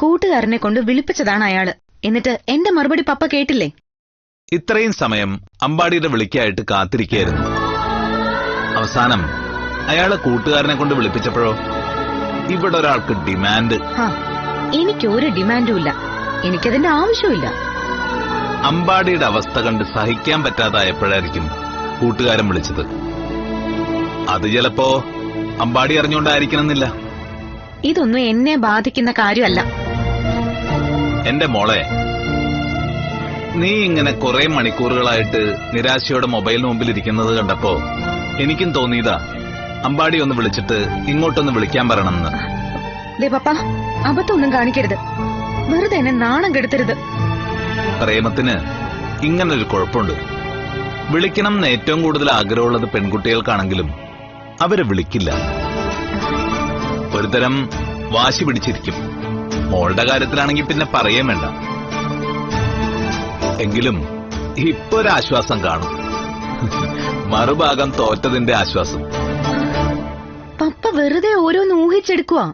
കൂട്ടുകാരനെ കൊണ്ട് വിളിപ്പിച്ചതാണ് അയാള്. എന്നിട്ട് എന്റെ മറുപടി പപ്പ കേട്ടില്ലേ? ഇത്രയും സമയം അമ്പാടിയുടെ വിളിക്കായിട്ട് കാത്തിരിക്കുകയായിരുന്നു. അവസാനം അയാളെ കൂട്ടുകാരനെ കൊണ്ട് വിളിപ്പിച്ചപ്പോഴോ ഇവിടെ ഒരാൾക്ക് ഡിമാൻഡ്. എനിക്കൊരു ഡിമാൻഡും ഇല്ല, എനിക്കതിന്റെ ആവശ്യമില്ല. അമ്പാടിയുടെ അവസ്ഥ കണ്ട് സഹിക്കാൻ പറ്റാതായപ്പോഴായിരിക്കും കൂട്ടുകാരൻ വിളിച്ചത്. അത് ചിലപ്പോ അമ്പാടി അറിഞ്ഞുകൊണ്ടായിരിക്കണമെന്നില്ല. ഇതൊന്നും എന്നെ ബാധിക്കുന്ന കാര്യമല്ല. എന്റെ മോളെ, നീ ഇങ്ങനെ കുറെ മണിക്കൂറുകളായിട്ട് നിരാശയോടെ മൊബൈലിന് മുമ്പിൽ ഇരിക്കുന്നത് കണ്ടപ്പോ എനിക്കും തോന്നിയതാ അമ്പാടി ഒന്ന് വിളിച്ചിട്ട് ഇങ്ങോട്ടൊന്ന് വിളിക്കാൻ പറയണമെന്ന്. ദേ പപ്പ, അബദ്ധമൊന്നും കാണിക്കരുത്. വെറുതെ എന്നെ നാണം കെടുത്തരുത്. പ്രേമത്തിന് ഇങ്ങനൊരു കുഴപ്പമുണ്ട്. വിളിക്കണം എന്ന് ഏറ്റവും കൂടുതൽ ആഗ്രഹമുള്ളത് പെൺകുട്ടികൾക്കാണെങ്കിലും അവര് വിളിക്കില്ല. ഒരുതരം വാശി പിടിച്ചിരിക്കും. മോളുടെ കാര്യത്തിലാണെങ്കിൽ പിന്നെ പറയേം വേണ്ട. എങ്കിലും ഇപ്പൊ ഒരു ആശ്വാസം കാണും. മറുഭാഗം തോറ്റതിന്റെ ആശ്വാസം. പപ്പ വെറുതെ ഓരോന്ന് ഊഹിച്ചെടുക്കുവാ.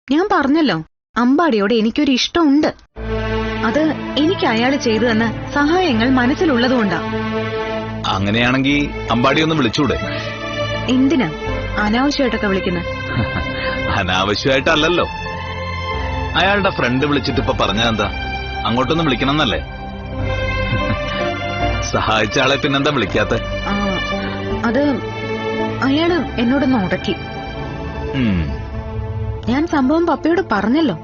ഞാൻ പറഞ്ഞല്ലോ, അമ്പാടിയോട് എനിക്കൊരു ഇഷ്ടമുണ്ട്. അത് എനിക്ക് അയാള് ചെയ്തു തന്ന സഹായങ്ങൾ മനസ്സിലുള്ളതുകൊണ്ടാ. അങ്ങനെയാണെങ്കിൽ അമ്പാടി ഒന്ന് വിളിച്ചൂടെ? എന്തിനാ അനാവശ്യമായിട്ടൊക്കെ വിളിക്കുന്നത്? അനാവശ്യമായിട്ടല്ലല്ലോ. അയാളുടെ ഫ്രണ്ട് വിളിച്ചിട്ട് ഇപ്പൊ പറഞ്ഞതെന്താ? അങ്ങോട്ടൊന്ന് വിളിക്കണമെന്നല്ലേ? സഹായിച്ച ആളെ പിന്നെന്താ വിളിക്കാത്ത? അത് അയാള് എന്നോടൊന്ന് ഉടക്കി. ഞാൻ സംഭവം പപ്പയോട് പറഞ്ഞല്ലോ.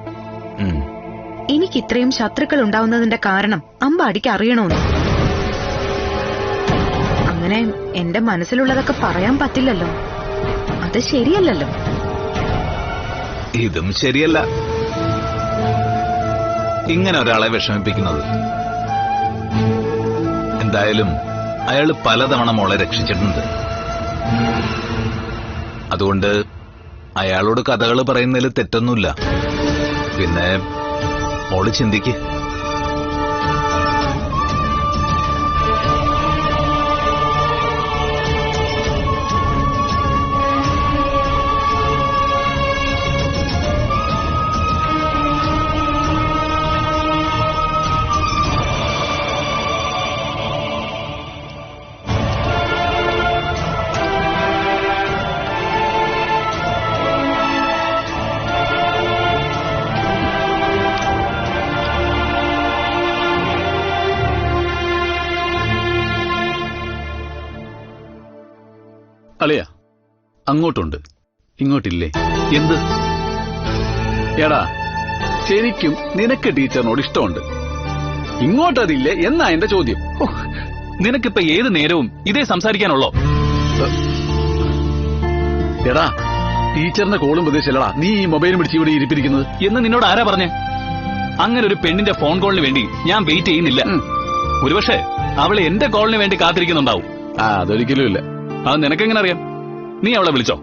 എനിക്ക് ഇത്രയും ശത്രുക്കൾ ഉണ്ടാവുന്നതിന്റെ കാരണം അമ്പാടിക്ക് അറിയണമെന്ന്. അങ്ങനെ എന്റെ മനസ്സിലുള്ളതൊക്കെ പറയാൻ പറ്റില്ലല്ലോ. അത് ശരിയല്ലല്ലോ. ഇതും ശരിയല്ല, ഇങ്ങനെ ഒരാളെ വിഷമിപ്പിക്കുന്നത്. എന്തായാലും അയാള് പലതവണ മോളെ രക്ഷിച്ചിട്ടുണ്ട്. അതുകൊണ്ട് അയാളോട് കഥകൾ പറയുന്നതിൽ തെറ്റൊന്നുമില്ല. പിന്നെ മോള് ചിന്തിക്ക്. അളിയ, അങ്ങോട്ടുണ്ട്, ഇങ്ങോട്ടില്ലേ? എന്ത്? എടാ, ശരിക്കും നിനക്ക് ടീച്ചറിനോട് ഇഷ്ടമുണ്ട്, ഇങ്ങോട്ടതില്ലേ എന്നാ എന്റെ ചോദ്യം. നിനക്കിപ്പോ ഏത് നേരവും ഇതേ സംസാരിക്കാനുള്ളോ? എടാ, ടീച്ചറിന്റെ കോളും പ്രദേശല്ലടാ നീ ഈ മൊബൈലും പിടിച്ച് ഇവിടെ ഇരിപ്പിരിക്കുന്നത് എന്ന് നിന്നോട് ആരാ പറഞ്ഞേ? അങ്ങനെ ഒരു പെണ്ണിന്റെ ഫോൺ കോളിന് വേണ്ടി ഞാൻ വെയിറ്റ് ചെയ്യുന്നില്ല. ഒരുപക്ഷെ അവളെ എന്റെ കോളിന് വേണ്ടി കാത്തിരിക്കുന്നുണ്ടാവും. അതൊരിക്കലും ഇല്ല. അത് നിനക്കെങ്ങനെ അറിയാം? നീ അവളെ വിളിച്ചോ?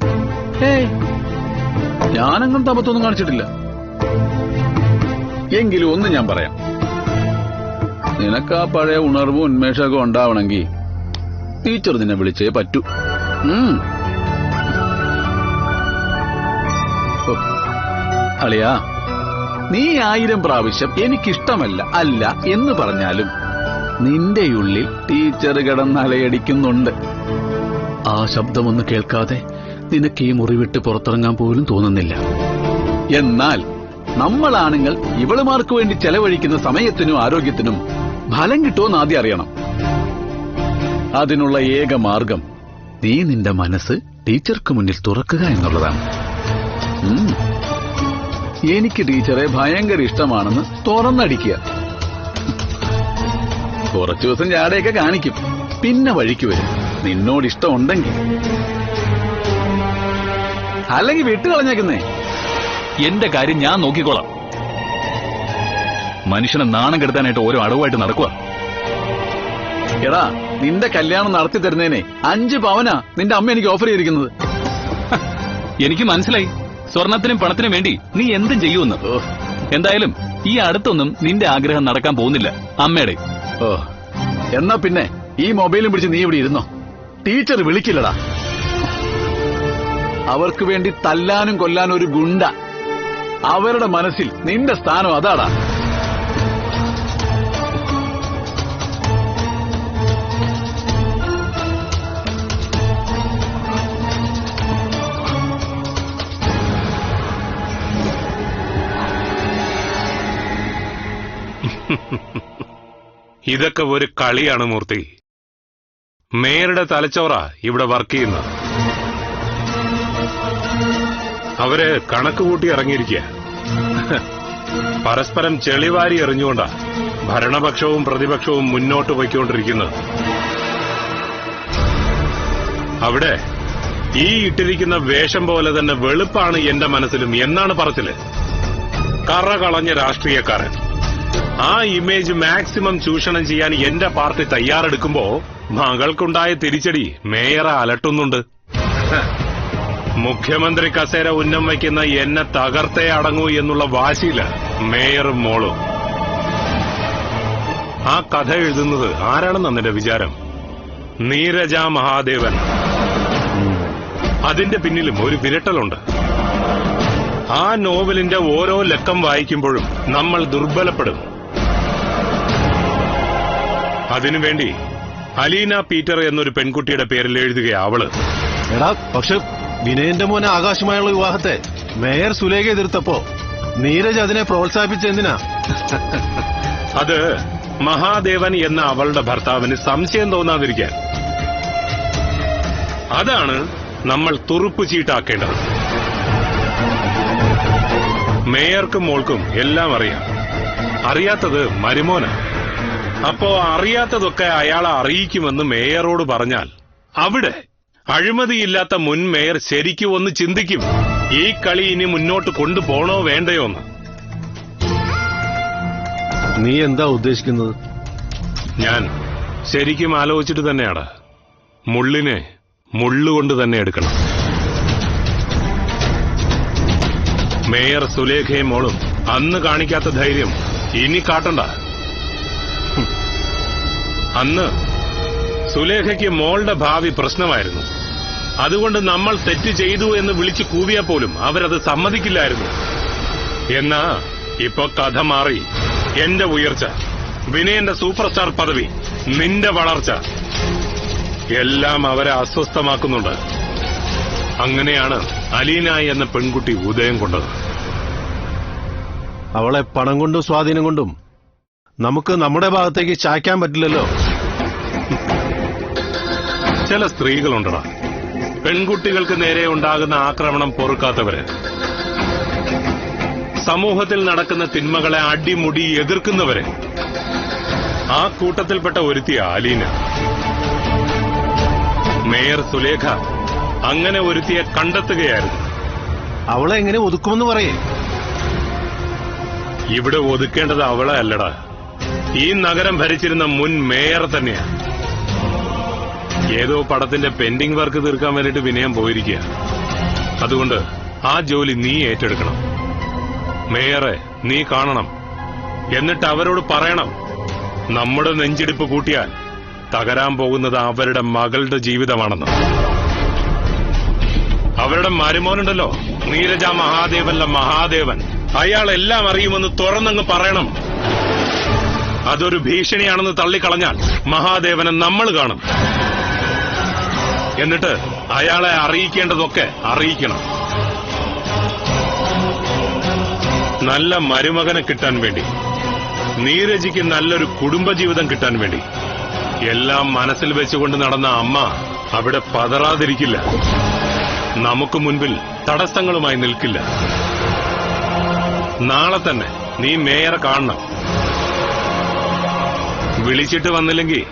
ഞാനങ്ങനത്തെ അബദ്ധമൊന്നും കാണിച്ചിട്ടില്ല. എങ്കിലും ഒന്ന് ഞാൻ പറയാം, നിനക്ക് ആ പഴയ ഉണർവും ഉന്മേഷമൊക്കെ ഉണ്ടാവണമെങ്കിൽ ടീച്ചർ നിന്നെ വിളിച്ചേ പറ്റൂ. അളിയാ, നീ 1000 പ്രാവശ്യം എനിക്കിഷ്ടമല്ല അല്ല എന്ന് പറഞ്ഞാലും നിന്റെ ഉള്ളിൽ ടീച്ചർ കിടന്നലയടിക്കുന്നുണ്ട്. ആ ശബ്ദമൊന്ന് കേൾക്കാതെ നിനക്ക് ഈ മുറിവിട്ട് പുറത്തിറങ്ങാൻ പോലും തോന്നുന്നില്ല. എന്നാൽ നമ്മളാണുങ്ങൾ ഇവളുമാർക്ക് വേണ്ടി ചെലവഴിക്കുന്ന സമയത്തിനും ആരോഗ്യത്തിനും ഫലം കിട്ടുമെന്ന് ആദ്യം അറിയണം. അതിനുള്ള ഏക മാർഗം നീ നിന്റെ മനസ്സ് ടീച്ചർക്ക് മുന്നിൽ തുറക്കുക എന്നുള്ളതാണ്. എനിക്ക് ടീച്ചറെ ഭയങ്കര ഇഷ്ടമാണെന്ന് തുറന്നടിക്കുക. കുറച്ചു ദിവസം ജാടയൊക്കെ കാണിക്കും, പിന്നെ വഴിക്ക് വരും. നിന്നോട് ഇഷ്ടമുണ്ടെങ്കിൽ, അല്ലെങ്കിൽ വിട്ടുകളഞ്ഞേക്കുന്നേ. എന്റെ കാര്യം ഞാൻ നോക്കിക്കോളാം. മനുഷ്യനെ നാണം കെടുത്താനായിട്ട് ഓരോ അടവുമായിട്ട് നടക്കുക. എടാ, നിന്റെ കല്യാണം നടത്തി തരുന്നതിനെ 5 പവനാ നിന്റെ അമ്മ എനിക്ക് ഓഫർ ചെയ്തിരിക്കുന്നത്. എനിക്ക് മനസ്സിലായി, സ്വർണത്തിനും പണത്തിനും വേണ്ടി നീ എന്തും ചെയ്യുമെന്ന്. എന്തായാലും ഈ അടുത്തൊന്നും നിന്റെ ആഗ്രഹം നടക്കാൻ പോകുന്നില്ല അമ്മയുടെ. എന്നാ പിന്നെ ഈ മൊബൈലും പിടിച്ച് നീ ഇവിടെ ഇരുന്നോ. ടീച്ചർ വിളിക്കില്ലടാ. അവർക്ക് വേണ്ടി തല്ലാനും കൊല്ലാനും ഒരു ഗുണ്ട അവരുടെ മനസ്സിൽ നിന്റെ സ്ഥാനം അതാടാ. ഇതൊക്കെ ഒരു കളിയാണ് മൂർത്തി. മേയറുടെ തലച്ചോറ ഇവിടെ വർക്ക് ചെയ്യുന്നത്. അവര് കണക്ക് കൂട്ടി ഇറങ്ങിയിരിക്കുക. പരസ്പരം ചെളിവാരി എറിഞ്ഞുകൊണ്ടാ ഭരണപക്ഷവും പ്രതിപക്ഷവും മുന്നോട്ട് പോയിക്കൊണ്ടിരിക്കുന്നത്. അവിടെ ഈ ഇട്ടിരിക്കുന്ന വേഷം പോലെ തന്നെ വെളുപ്പാണ് എന്റെ മനസ്സിലും എന്നാണ് പറച്ചില്. കറ കളഞ്ഞ രാഷ്ട്രീയക്കാരൻ. ആ ഇമേജ് മാക്സിമം ചൂഷണം ചെയ്യാൻ എന്റെ പാർട്ടി തയ്യാറെടുക്കുമ്പോ മകൾക്കുണ്ടായ തിരിച്ചടി മേയറെ അലട്ടുന്നുണ്ട്. മുഖ്യമന്ത്രി കസേര ഉന്നം വയ്ക്കുന്ന എന്നെ തകർത്തേ അടങ്ങൂ എന്നുള്ള വാശിയില്ല മേയറും മോളും. ആ കഥ എഴുതുന്നത് ആരാണെന്ന് നിന്റെ വിചാരം? നീരജ മഹാദേവൻ. അതിന്റെ പിന്നിലും ഒരു വിരട്ടലുണ്ട്. ആ നോവലിന്റെ ഓരോ ലക്കം വായിക്കുമ്പോഴും നമ്മൾ ദുർബലപ്പെടും. അതിനുവേണ്ടി അലീന പീറ്റർ എന്നൊരു പെൺകുട്ടിയുടെ പേരിൽ എഴുതുകയാ അവള്. എടാ, പക്ഷെ വിനയന്റെ മോനെ ആകാശമായുള്ള വിവാഹത്തെ മേയർ സുലേഖ എതിർത്തപ്പോ നീരജ് അതിനെ പ്രോത്സാഹിപ്പിച്ചെന്തിനാ? അത് മഹാദേവൻ എന്ന അവളുടെ ഭർത്താവിന് സംശയം തോന്നാതിരിക്കാൻ. അതാണ് നമ്മൾ തുറുപ്പ് ചീട്ടാക്കേണ്ടത്. മേയർക്കും മോൾക്കും എല്ലാം അറിയാം. അറിയാത്തത് മരുമോനാ. അപ്പോ അറിയാത്തതൊക്കെ അയാളെ അറിയിക്കുമെന്ന് മേയറോട് പറഞ്ഞാൽ അവിടെ അഴിമതിയില്ലാത്ത മുൻ മേയർ ശരിക്കും ഒന്ന് ചിന്തിക്കും, ഈ കളി ഇനി മുന്നോട്ട് കൊണ്ടുപോണോ വേണ്ടയോ എന്ന്. നീ എന്താ ഉദ്ദേശിക്കുന്നത്? ഞാൻ ശരിക്കും ആലോചിച്ചിട്ട് തന്നെയാണ്. മുള്ളിനെ മുള്ളുകൊണ്ട് തന്നെ എടുക്കണം. മേയർ സുലേഖയും മോളും അന്ന് കാണിക്കാത്ത ധൈര്യം ഇനി കാട്ടണ്ട. അന്ന് സുലേഖയ്ക്ക് മോളുടെ ഭാവി പ്രശ്നമായിരുന്നു. അതുകൊണ്ട് നമ്മൾ തെറ്റ് ചെയ്തു എന്ന് വിളിച്ചു കൂവിയാൽ പോലും അവരത് സമ്മതിക്കില്ലായിരുന്നു. എന്നാ ഇപ്പൊ കഥ മാറി. എന്റെ ഉയർച്ച, വിനയന്റെ സൂപ്പർ സ്റ്റാർ പദവി, നിന്റെ വളർച്ച എല്ലാം അവരെ അസ്വസ്ഥമാക്കുന്നുണ്ട്. അങ്ങനെയാണ് അലീന എന്ന പെൺകുട്ടി ഉദയം കൊണ്ടത്. അവളെ പണം കൊണ്ടും സ്വാധീനം കൊണ്ടും നമുക്ക് നമ്മുടെ ഭാഗത്തേക്ക് ചായ്ക്കാൻ പറ്റില്ലല്ലോ. ചില സ്ത്രീകളുണ്ടടാ, പെൺകുട്ടികൾക്ക് നേരെ ഉണ്ടാകുന്ന ആക്രമണം പൊറുക്കാത്തവര്, സമൂഹത്തിൽ നടക്കുന്ന തിന്മകളെ അടിമുടി എതിർക്കുന്നവര്. ആ കൂട്ടത്തിൽപ്പെട്ട ഒരുത്തിയ അലീന. മേയർ സുലേഖ അങ്ങനെ ഒരുത്തിയെ കണ്ടെത്തുകയായിരുന്നു. അവളെ എങ്ങനെ ഒതുക്കുമെന്ന് പറയേ? ഇവിടെ ഒതുക്കേണ്ടത് അവളെ അല്ലടാ, ഈ നഗരം ഭരിച്ചിരുന്ന മുൻ മേയർ തന്നെയാ. ഏതോ പടത്തിന്റെ പെൻഡിംഗ് വർക്ക് തീർക്കാൻ വേണ്ടിട്ട് വിനയം പോയിരിക്കുക. അതുകൊണ്ട് ആ ജോലി നീ ഏറ്റെടുക്കണം. മേയറെ നീ കാണണം. എന്നിട്ട് അവരോട് പറയണം, നമ്മുടെ നെഞ്ചിടിപ്പ് കൂട്ടിയാൽ തകരാൻ പോകുന്നത് അവരുടെ മകളുടെ ജീവിതമാണെന്ന്. അവരുടെ മരുമോനുണ്ടല്ലോ, നീരജ മഹാദേവല്ല മഹാദേവൻ, അയാൾ എല്ലാം അറിയുമെന്ന് തുറന്നങ്ങ് പറയണം. അതൊരു ഭീഷണിയാണെന്ന് തള്ളിക്കളഞ്ഞാൽ മഹാദേവനെ നമ്മൾ കാണും. എന്നിട്ട് അയാളെ അറിയിക്കേണ്ടതൊക്കെ അറിയിക്കണം. നല്ല മരുമകനെ കിട്ടാൻ വേണ്ടി, നീരജിക്ക് നല്ലൊരു കുടുംബജീവിതം കിട്ടാൻ വേണ്ടി എല്ലാം മനസ്സിൽ വെച്ചുകൊണ്ട് നടന്ന അമ്മ അവിടെ പതറാതിരിക്കില്ല. നമുക്ക് മുൻപിൽ തടസ്സങ്ങളുമായി നിൽക്കില്ല. നാളെ തന്നെ നീ മേയറെ കാണണം. വിളിച്ചിട്ട് വന്നില്ലെങ്കിൽ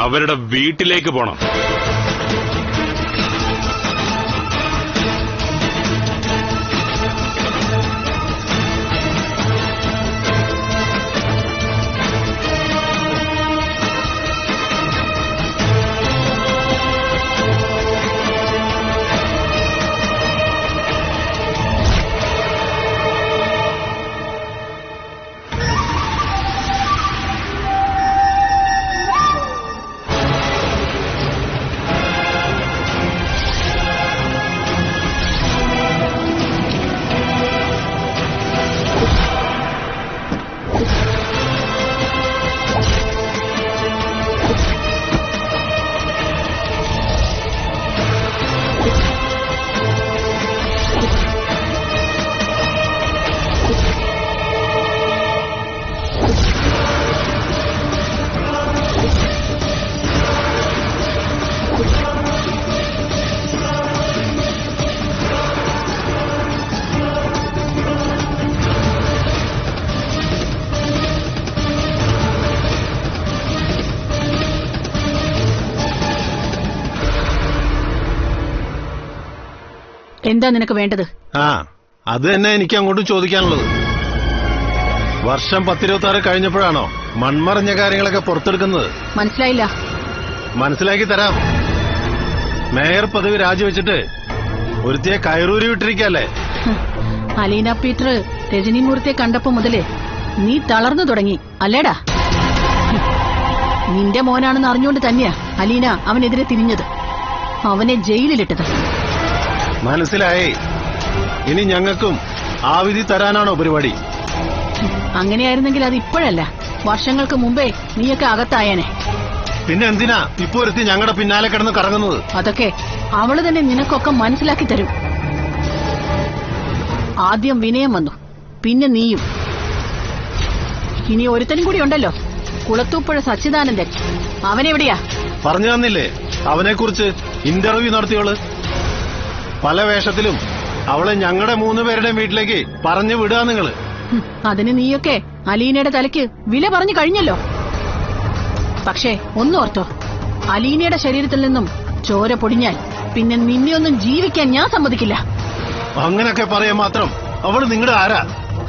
അവരുടെ വീട്ടിലേക്ക് പോണം. എന്താ നിനക്ക് വേണ്ടത്? ആ അത് തന്നെ എനിക്ക് അങ്ങോട്ടും ചോദിക്കാനുള്ളത്. വർഷം 10-26 കഴിഞ്ഞപ്പോഴാണോ മൺമറഞ്ഞ കാര്യങ്ങളൊക്കെ പുറത്തെടുക്കുന്നത്? മനസ്സിലായില്ല. മനസ്സിലാക്കി തരാം. മേയർ പദവി രാജിവെച്ചിട്ട് ഒരുത്തിയെ കയറൂരി വിട്ടിരിക്കല്ലേ? അലീന പീറ്റർ രജനിമൂർത്തിയെ കണ്ടപ്പോ മുതലേ നീ തളർന്നു തുടങ്ങി അല്ലേടാ? നിന്റെ മോനാണെന്ന് അറിഞ്ഞുകൊണ്ട് തന്നെയാ അലീന അവനെതിരെ തിരിഞ്ഞത്, അവനെ ജയിലിലിട്ടത്. മനസ്സിലായി. ഇനി ഞങ്ങൾക്കും ആ വിധി തരാനാണോ പരിപാടി? അങ്ങനെയായിരുന്നെങ്കിൽ അത് ഇപ്പോഴല്ല, വർഷങ്ങൾക്ക് മുമ്പേ നീയൊക്കെ അകത്തായേനെ. പിന്നെ എന്തിനാ ഇപ്പൊ ഒരുത്തി ഞങ്ങളുടെ പിന്നാലെ കിടന്ന് കറങ്ങുന്നത്? അതൊക്കെ അവള് തന്നെ നിനക്കൊക്കെ മനസ്സിലാക്കി തരും. ആദ്യം വിനയം വന്നു, പിന്നെ നീയും. ഇനി ഒരുത്തനും കൂടി ഉണ്ടല്ലോ, കുളത്തൂപ്പുഴ സച്ചിദാനന്ദൻ. അവനെവിടെയാ? പറഞ്ഞു തന്നില്ലേ അവനെക്കുറിച്ച് ഇന്റർവ്യൂ നടത്തിയോള്? പല വേഷത്തിലും അവളെ ഞങ്ങളുടെ 3 പേരുടെയും വീട്ടിലേക്ക് പറഞ്ഞു വിടുക നിങ്ങള്. അതിന് നീയൊക്കെ അലീനയുടെ തലയ്ക്ക് വില പറഞ്ഞു കഴിഞ്ഞല്ലോ. പക്ഷേ ഒന്നോർത്തോ, അലീനയുടെ ശരീരത്തിൽ നിന്നും ചോര പൊടിഞ്ഞാൽ പിന്നെ നിന്നെയൊന്നും ജീവിക്കാൻ ഞാൻ സമ്മതിക്കില്ല. അങ്ങനൊക്കെ പറയാൻ മാത്രം അവള് നിങ്ങളുടെ ആരാ?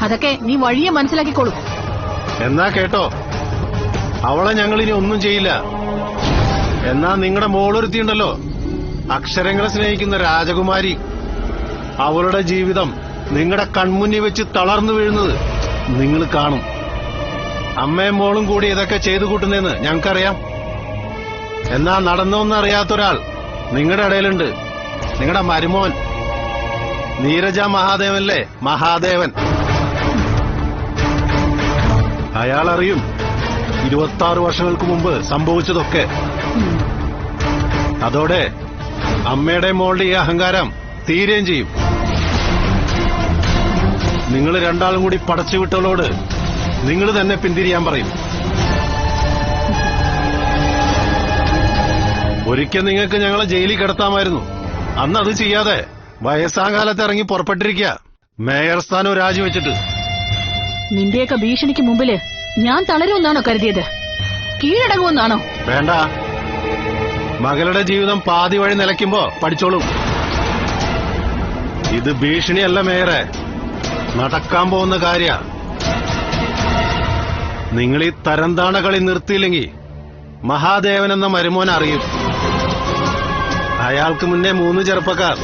അതൊക്കെ നീ വഴിയെ മനസ്സിലാക്കിക്കോളൂ. എന്നാ കേട്ടോ, അവളെ ഞങ്ങളിനി ഒന്നും ചെയ്യില്ല. എന്നാ നിങ്ങളുടെ മോളൊരുത്തിയുണ്ടല്ലോ, അക്ഷരങ്ങളെ സ്നേഹിക്കുന്ന രാജകുമാരി, അവളുടെ ജീവിതം നിങ്ങളുടെ കൺമുന്നിൽ വെച്ച് തളർന്നു വീഴുന്നത് നിങ്ങൾ കാണും. അമ്മയും മോളും കൂടി ഇതൊക്കെ ചെയ്തു കൂട്ടുന്നതെന്ന് ഞങ്ങൾക്കറിയാം. എന്നാ നടന്നോന്നറിയാത്തൊരാൾ നിങ്ങളുടെ ഇടയിലുണ്ട്, നിങ്ങളുടെ മരുമോൻ നീരജ മഹാദേവനല്ലേ, മഹാദേവൻ. അയാളറിയും 26 വർഷങ്ങൾക്ക് മുമ്പ് സംഭവിച്ചതൊക്കെ. അതോടെ അമ്മയുടെ മോളുടെ ഈ അഹങ്കാരം തീരുകയും ചെയ്യും. നിങ്ങൾ രണ്ടാളും കൂടി പടച്ചുവിട്ടവളോട് നിങ്ങൾ തന്നെ പിന്തിരിയാൻ പറയും. ഒരിക്കൽ നിങ്ങൾക്ക് ഞങ്ങളെ ജയിലിൽ കിടത്താമായിരുന്നു. അന്ന് അത് ചെയ്യാതെ വയസ്സാകാലത്ത് ഇറങ്ങി പുറപ്പെട്ടിരിക്കുക, മേയർ സ്ഥാനം രാജിവെച്ചിട്ട്. നിന്റെയൊക്കെ ഭീഷണിക്ക് മുമ്പില് ഞാൻ തളരുമെന്നാണോ കരുതിയത്? കീഴടങ്ങുമെന്നാണോ? വേണ്ട, മകളുടെ ജീവിതം പാതി വഴി നിലയ്ക്കുമ്പോ പഠിച്ചോളും. ഇത് ഭീഷണിയല്ല മേയറെ, നടക്കാൻ പോകുന്ന കാര്യ. നിങ്ങൾ ഈ തരംതാണ കളി നിർത്തിയില്ലെങ്കിൽ മഹാദേവൻ എന്ന മരുമോൻ അറിയും. അയാൾക്ക് മുന്നേ 3 ചെറുപ്പക്കാർ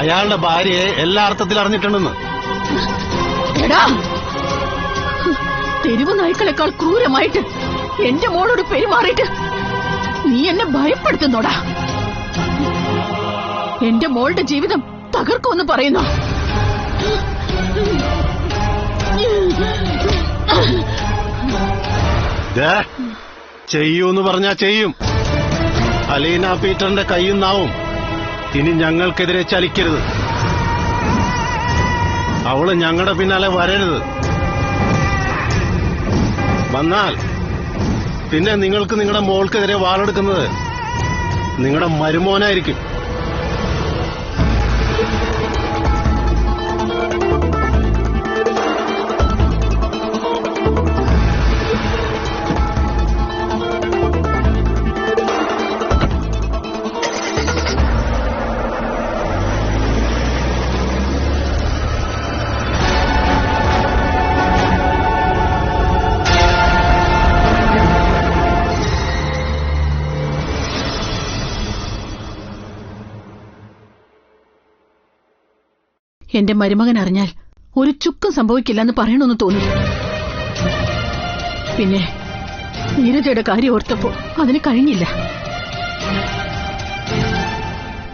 അയാളുടെ ഭാര്യയെ എല്ലാ അർത്ഥത്തിൽ അറിഞ്ഞിട്ടുണ്ടെന്ന്. എടാ, തെരുവ് നായ്ക്കളെക്കാൾ ക്രൂരമായിട്ട് എന്റെ മോളോട് പെരുമാറിയിട്ട് നീ എന്നെ ഭയപ്പെടുത്തുന്നോടാ. എന്റെ മോളുടെ ജീവിതം തകർക്കുമെന്ന് പറയുന്നു. ചെയ്യൂന്ന് പറഞ്ഞാ ചെയ്യും. അലീന പീറ്ററിന്റെ കൈയും നാവും ഇനി ഞങ്ങൾക്കെതിരെ ചലിക്കരുത്. അവള് ഞങ്ങളുടെ പിന്നാലെ വരരുത്. വന്നാൽ പിന്നെ നിങ്ങൾക്ക് നിങ്ങളുടെ മോൾക്കെതിരെ വാളെടുക്കുന്നത് നിങ്ങളുടെ മരുമോനായിരിക്കും. എന്റെ മരുമകൻ അറിഞ്ഞാൽ ഒരു ചുക്കും സംഭവിക്കില്ലെന്ന് പറയണമെന്ന് തോന്നി. പിന്നെ നീരജയുടെ കാര്യം ഓർത്തപ്പോ അതിന് കഴിഞ്ഞില്ല.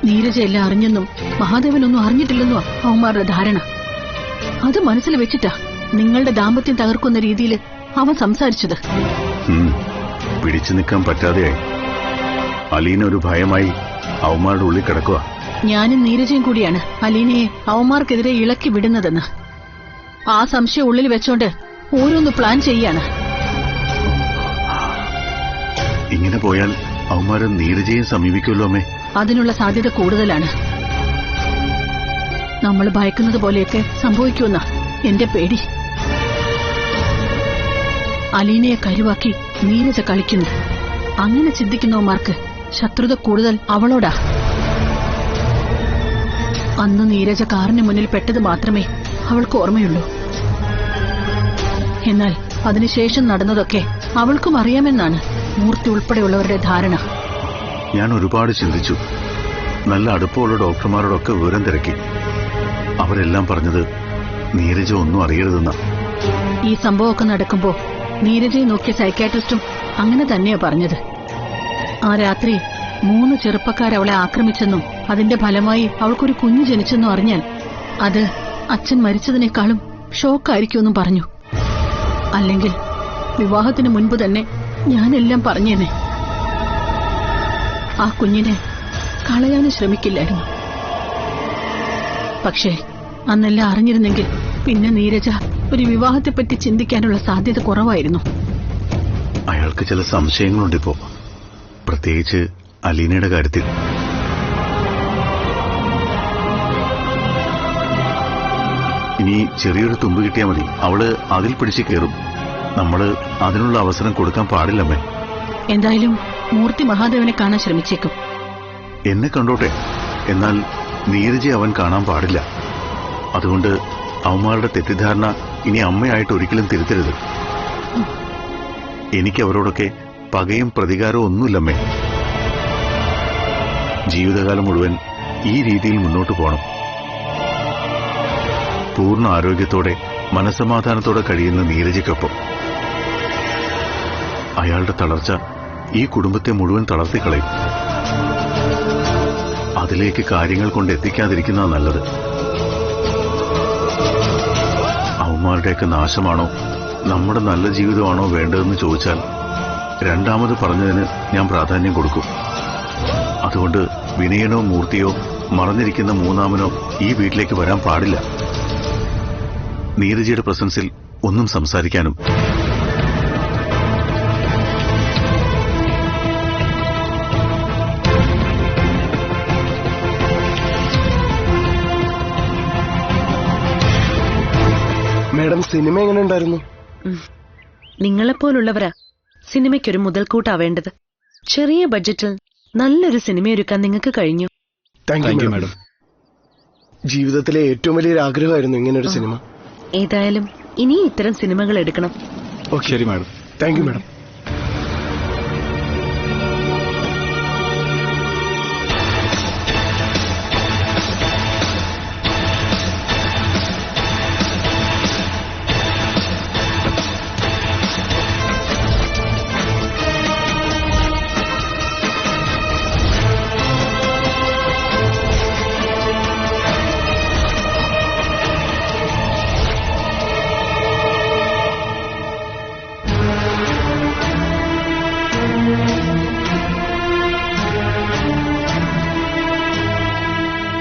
നീരജയെല്ലാം അറിഞ്ഞെന്നും മഹാദേവനൊന്നും അറിഞ്ഞിട്ടില്ലെന്നോ അവന്മാരുടെ ധാരണ. അത് മനസ്സിൽ വെച്ചിട്ടാ നിങ്ങളുടെ ദാമ്പത്യം തകർക്കുന്ന രീതിയിൽ അവൻ സംസാരിച്ചത്. പിടിച്ചു നിൽക്കാൻ പറ്റാതെയായി. അലീന ഒരു ഭയമായി അവന്മാരുടെ ഉള്ളിൽ കിടക്കുക. ഞാനും നീരജയും കൂടിയാണ് അലീനയെ അവന്മാർക്കെതിരെ ഇളക്കി വിടുന്നതെന്ന്. ആ സംശയം ഉള്ളിൽ വെച്ചോണ്ട് ഓരോന്ന് പ്ലാൻ ചെയ്യാണ്. ഇങ്ങനെ പോയാൽ അവന്മാര് നീരജയെ സമീപിക്കുമല്ലോ അമ്മേ. അതിനുള്ള സാധ്യത കൂടുതലാണ്. നമ്മൾ ഭയക്കുന്നത് പോലെയൊക്കെ സംഭവിക്കുമെന്ന എന്റെ പേടി. അലീനയെ കരുവാക്കി നീരജ കളിക്കുന്നു. അങ്ങനെ ചിന്തിക്കുന്നവന്മാർക്ക് ശത്രുത കൂടുതൽ അവളോടാ. അന്ന് നീരജ കാറിന് മുന്നിൽ പെട്ടത് മാത്രമേ അവൾക്ക് ഓർമ്മയുള്ളൂ. എന്നാൽ അതിനുശേഷം നടന്നതൊക്കെ അവൾക്കും അറിയാമെന്നാണ് മൂർത്തി ഉൾപ്പെടെയുള്ളവരുടെ ധാരണ. ഞാൻ ഒരുപാട് ചിന്തിച്ചു. നല്ല അടുപ്പമുള്ള ഡോക്ടർമാരോടൊക്കെ വിവരം തിരക്കി. അവരെല്ലാം പറഞ്ഞത് നീരജ ഒന്നും അറിയരുതെന്ന. ഈ സംഭവമൊക്കെ നടക്കുമ്പോ നീരജയെ നോക്കിയ സൈക്കാട്രിസ്റ്റും അങ്ങനെ തന്നെയാ പറഞ്ഞത്. ആ രാത്രി 3 ചെറുപ്പക്കാരവളെ ആക്രമിച്ചെന്നും അതിന്റെ ഫലമായി അവൾക്കൊരു കുഞ്ഞു ജനിച്ചെന്നും അറിഞ്ഞാൽ അത് അച്ഛൻ മരിച്ചതിനേക്കാളും ഷോക്കായിരിക്കുമെന്നും പറഞ്ഞു. അല്ലെങ്കിൽ വിവാഹത്തിന് മുൻപ് തന്നെ ഞാനെല്ലാം പറഞ്ഞേനെ. ആ കുഞ്ഞിനെ കളയാനും ശ്രമിക്കില്ലായിരുന്നു. പക്ഷേ അന്നെല്ലാം അറിഞ്ഞിരുന്നെങ്കിൽ പിന്നെ നീരജ ഒരു വിവാഹത്തെപ്പറ്റി ചിന്തിക്കാനുള്ള സാധ്യത കുറവായിരുന്നു. അയാൾക്ക് ചില സംശയങ്ങളുണ്ടിപ്പോ, പ്രത്യേകിച്ച് അലീനയുടെ കാര്യത്തിൽ. ഇനി ചെറിയൊരു തുമ്പ് കിട്ടിയാൽ മതി, അവള് അതിൽ പിടിച്ച് കയറും. നമ്മള് അതിനുള്ള അവസരം കൊടുക്കാൻ പാടില്ലമ്മേ. എന്തായാലും മൂർത്തി മഹാദേവനെ കാണാൻ ശ്രമിച്ചേക്കും. എന്നെ കണ്ടോട്ടെ, എന്നാൽ നീരജയെ അവൻ കാണാൻ പാടില്ല. അതുകൊണ്ട് അവന്മാരുടെ തെറ്റിദ്ധാരണ ഇനി അമ്മയായിട്ട് ഒരിക്കലും തിരുത്തരുത്. എനിക്ക് അവരോടൊക്കെ പകയും പ്രതികാരവും ഒന്നുമില്ലമ്മേ. ജീവിതകാലം മുഴുവൻ ഈ രീതിയിൽ മുന്നോട്ട് പോകണം. പൂർണ്ണ ആരോഗ്യത്തോടെ മനസ്സമാധാനത്തോടെ കഴിയുന്ന നീരജയ്ക്കൊപ്പം. അയാളുടെ തളർച്ച ഈ കുടുംബത്തെ മുഴുവൻ തളർത്തിക്കളയും. അതിലേക്ക് കാര്യങ്ങൾ കൊണ്ട് എത്തിക്കാതിരിക്കുന്നതാണ് നല്ലത്. അവന്മാരുടെയൊക്കെ നാശമാണോ നമ്മുടെ നല്ല ജീവിതമാണോ വേണ്ടതെന്ന് ചോദിച്ചാൽ രണ്ടാമത് പറഞ്ഞതിന് ഞാൻ പ്രാധാന്യം കൊടുക്കും. അതുകൊണ്ട് വിനയനോ മൂർത്തിയോ മറഞ്ഞിരിക്കുന്ന മൂന്നാമനോ ഈ വീട്ടിലേക്ക് വരാൻ പാടില്ല. നീരജയുടെ പ്രസൻസിൽ ഒന്നും സംസാരിക്കാനും. മേഡം, സിനിമ എങ്ങനെ ഉണ്ടായിരുന്നു? നിങ്ങളെപ്പോലുള്ളവരാ സിനിമയ്ക്കൊരു മുതൽക്കൂട്ടാവേണ്ടത്. ചെറിയ ബഡ്ജറ്റിൽ നല്ലൊരു സിനിമയൊരുക്കാൻ നിങ്ങൾക്ക് കഴിഞ്ഞു. Thank you madam. ജീവിതത്തിലെ ഏറ്റവും വലിയൊരു ആഗ്രഹമായിരുന്നു ഇങ്ങനൊരു സിനിമ. ഏതായാലും ഇനി ഇത്തരം സിനിമകൾ എടുക്കണം. ഓക്കെ, ശരി മാഡം. Thank you madam.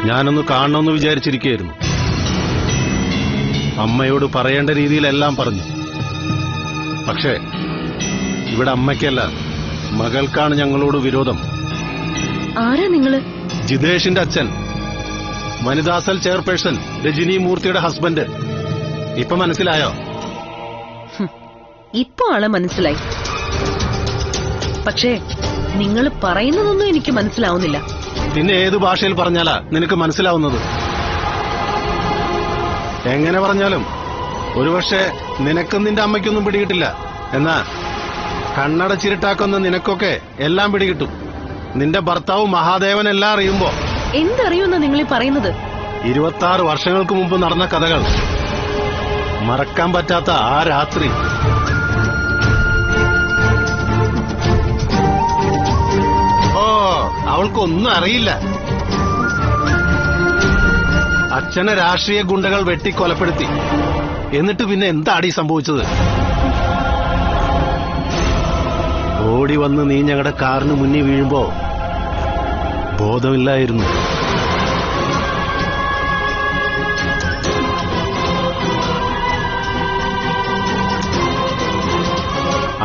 ഞാനൊന്ന് കാണണമെന്ന് വിചാരിച്ചിരിക്കുകയായിരുന്നു. അമ്മയോട് പറയേണ്ട രീതിയിലെല്ലാം പറഞ്ഞു. പക്ഷേ ഇവിടെ അമ്മയ്ക്കല്ല, മകൾക്കാണ് ഞങ്ങളോട് വിരോധം. ആരാ നിങ്ങള്? ജിതേഷിന്റെ അച്ഛൻ, വനിതാ സെൽ ചെയർപേഴ്സൺ രജനി മൂർത്തിയുടെ ഹസ്ബൻഡ്. ഇപ്പൊ മനസ്സിലായോ? ഇപ്പൊ ആളെ മനസ്സിലായി. പക്ഷേ നിങ്ങൾ പറയുന്നതൊന്നും എനിക്ക് മനസ്സിലാവുന്നില്ല. പിന്നെ ഏത് ഭാഷയിൽ പറഞ്ഞാലാ നിനക്ക് മനസ്സിലാവുന്നത്? എങ്ങനെ പറഞ്ഞാലും ഒരുപക്ഷെ നിനക്കും നിന്റെ അമ്മയ്ക്കൊന്നും പിടികിട്ടില്ല. എന്നാ കണ്ണടച്ചിരുട്ടാക്കുന്ന നിനക്കൊക്കെ എല്ലാം പിടികിട്ടും. നിന്റെ ഭർത്താവ് മഹാദേവൻ എല്ലാം അറിയുമ്പോ. എന്തറിയുന്ന നിങ്ങൾ ഈ പറയുന്നത്? 26 വർഷങ്ങൾക്ക് മുമ്പ് നടന്ന കഥകൾ, മറക്കാൻ പറ്റാത്ത ആ രാത്രി. അവൾക്കൊന്നും അറിയില്ല. അച്ഛനെ രാഷ്ട്രീയ ഗുണ്ടകൾ വെട്ടിക്കൊലപ്പെടുത്തി. എന്നിട്ട് പിന്നെ എന്താടി സംഭവിച്ചത്? ഓടി വന്ന് നീ ഞങ്ങളുടെ കാറിന് മുന്നിൽ വീഴുമ്പോ ബോധമില്ലായിരുന്നു.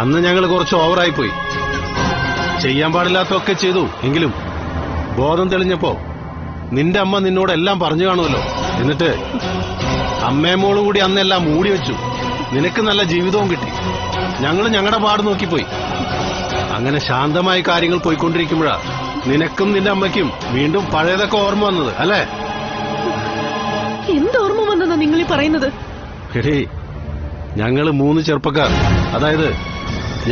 അന്ന് ഞങ്ങൾ കുറച്ച് ഓവറായിപ്പോയി. ചെയ്യാൻ പാടില്ലാത്തൊക്കെ ചെയ്തു. എങ്കിലും ബോധം തെളിഞ്ഞപ്പോ നിന്റെ അമ്മ നിന്നോടെല്ലാം പറഞ്ഞു കാണുമല്ലോ. എന്നിട്ട് അമ്മേ മോളും കൂടി അന്നെല്ലാം മൂടി വെച്ചു. നിനക്ക് നല്ല ജീവിതവും കിട്ടി. ഞങ്ങൾ ഞങ്ങളുടെ പാട് നോക്കിപ്പോയി. അങ്ങനെ ശാന്തമായി കാര്യങ്ങൾ പോയിക്കൊണ്ടിരിക്കുമ്പോഴാ നിനക്കും നിന്റെ അമ്മയ്ക്കും വീണ്ടും പഴയതൊക്കെ ഓർമ്മ വന്നത്, അല്ലേ? നീ പറയുന്നത്? എടേ, ഞങ്ങള് 3 ചെറുപ്പക്കാർ, അതായത്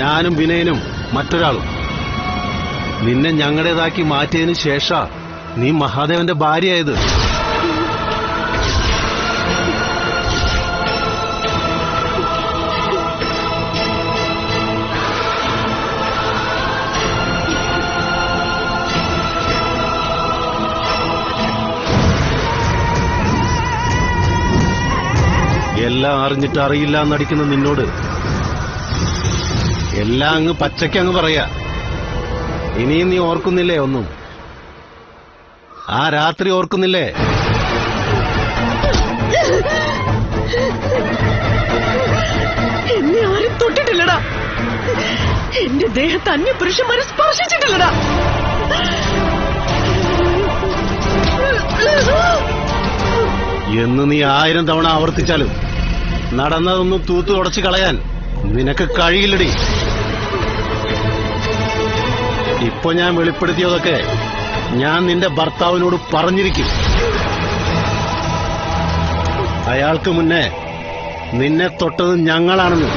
ഞാനും വിനയനും മറ്റൊരാളും, നിന്നെ ഞങ്ങളുടേതാക്കി മാറ്റിയതിനു ശേഷാ നീ മഹാദേവന്റെ ഭാര്യയായത്. എല്ലാം അറിഞ്ഞിട്ട് അറിയില്ല എന്നടിക്കുന്ന നിന്നോട് എല്ലാം അങ്ങ് പച്ചയ്ക്കങ്ങ് പറയാ. ഇനിയും നീ ഓർക്കുന്നില്ലേ ഒന്നും? ആ രാത്രി ഓർക്കുന്നില്ലേ? എന്നെ ആരും തൊട്ടിട്ടില്ലടാ. എന്റെ ദേഹത്ത് അന്യ പുരുഷന്മാരെ സ്പർശിച്ചിട്ടില്ലടാ. എന്ന് നീ 1000 തവണ ആവർത്തിച്ചാലും നടന്നതൊന്നും തൂത്തു തുടച്ചു കളയാൻ നിനക്ക് കഴിയില്ലടി. ഇപ്പൊ ഞാൻ വെളിപ്പെടുത്തിയതൊക്കെ ഞാൻ നിന്റെ ഭർത്താവിനോട് പറഞ്ഞിരിക്കും. അയാൾക്ക് മുന്നേ നിന്നെ തൊട്ടത് ഞങ്ങളാണെന്ന്.